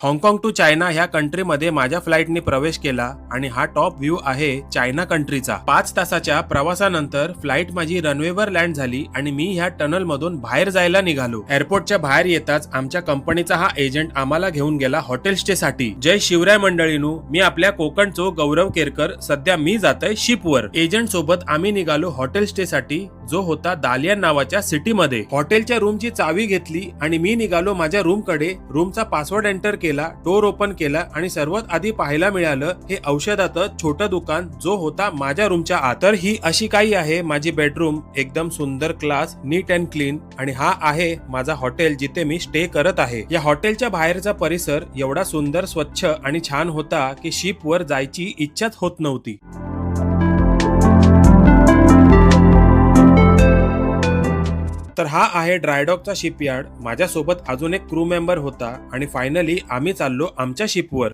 हाँगकाँग to China ह्या कंट्रीमध्ये माझ्या फ्लाईटने प्रवेश केला आणि हा टॉप व्ह्यू आहे चायना कंट्रीचा। 5 तासाच्या प्रवासानंतर फ्लाईट माझी रनवेवर लँड झाली आणि मी ह्या टनल मधून बाहेर जायला निघालो। एअरपोर्टच्या बाहेर येताच आमच्या कंपनीचा हा एजंट आम्हाला घेऊन गेला हॉटेल स्टे साठी। जय शिवराय मंडळीनू, मी आपल्या कोकणचो गौरव केरकर। सध्या मी जातोय शिपवर। एजंट सोबत आम्ही निघालो हॉटेल स्टे साठी, जो होता दालियन नावाच्या सिटी मध्ये। हॉटेलच्या रूमची चावी घेतली आणि मी निघालो माझ्या रूम कडे। रूमचा पासवर्ड एंटर केला, डोर ओपन केला आणि सर्वात आधी पाहायला मिळालं हे औषधाचं छोटं दुकान, जो होता माझ्या रूमच्या आत। तर ही अशी काही आहे माझी बेडरूम, एकदम सुंदर, क्लास, नीट अँड क्लीन। आणि हा आहे माझा हॉटेल जिथे मी स्टे करत आहे। या हॉटेलच्या बाहेरचा परिसर एवढा सुंदर, स्वच्छ आणि छान होता की शिपवर जायची इच्छाच होत नव्हती। तर हा आहे ड्रायडॉकचा शिपयार्ड। माझ्यासोबत अजून एक क्रू मेंबर होता आणि फायनली आम्ही चाललो आमच्या शिपवर।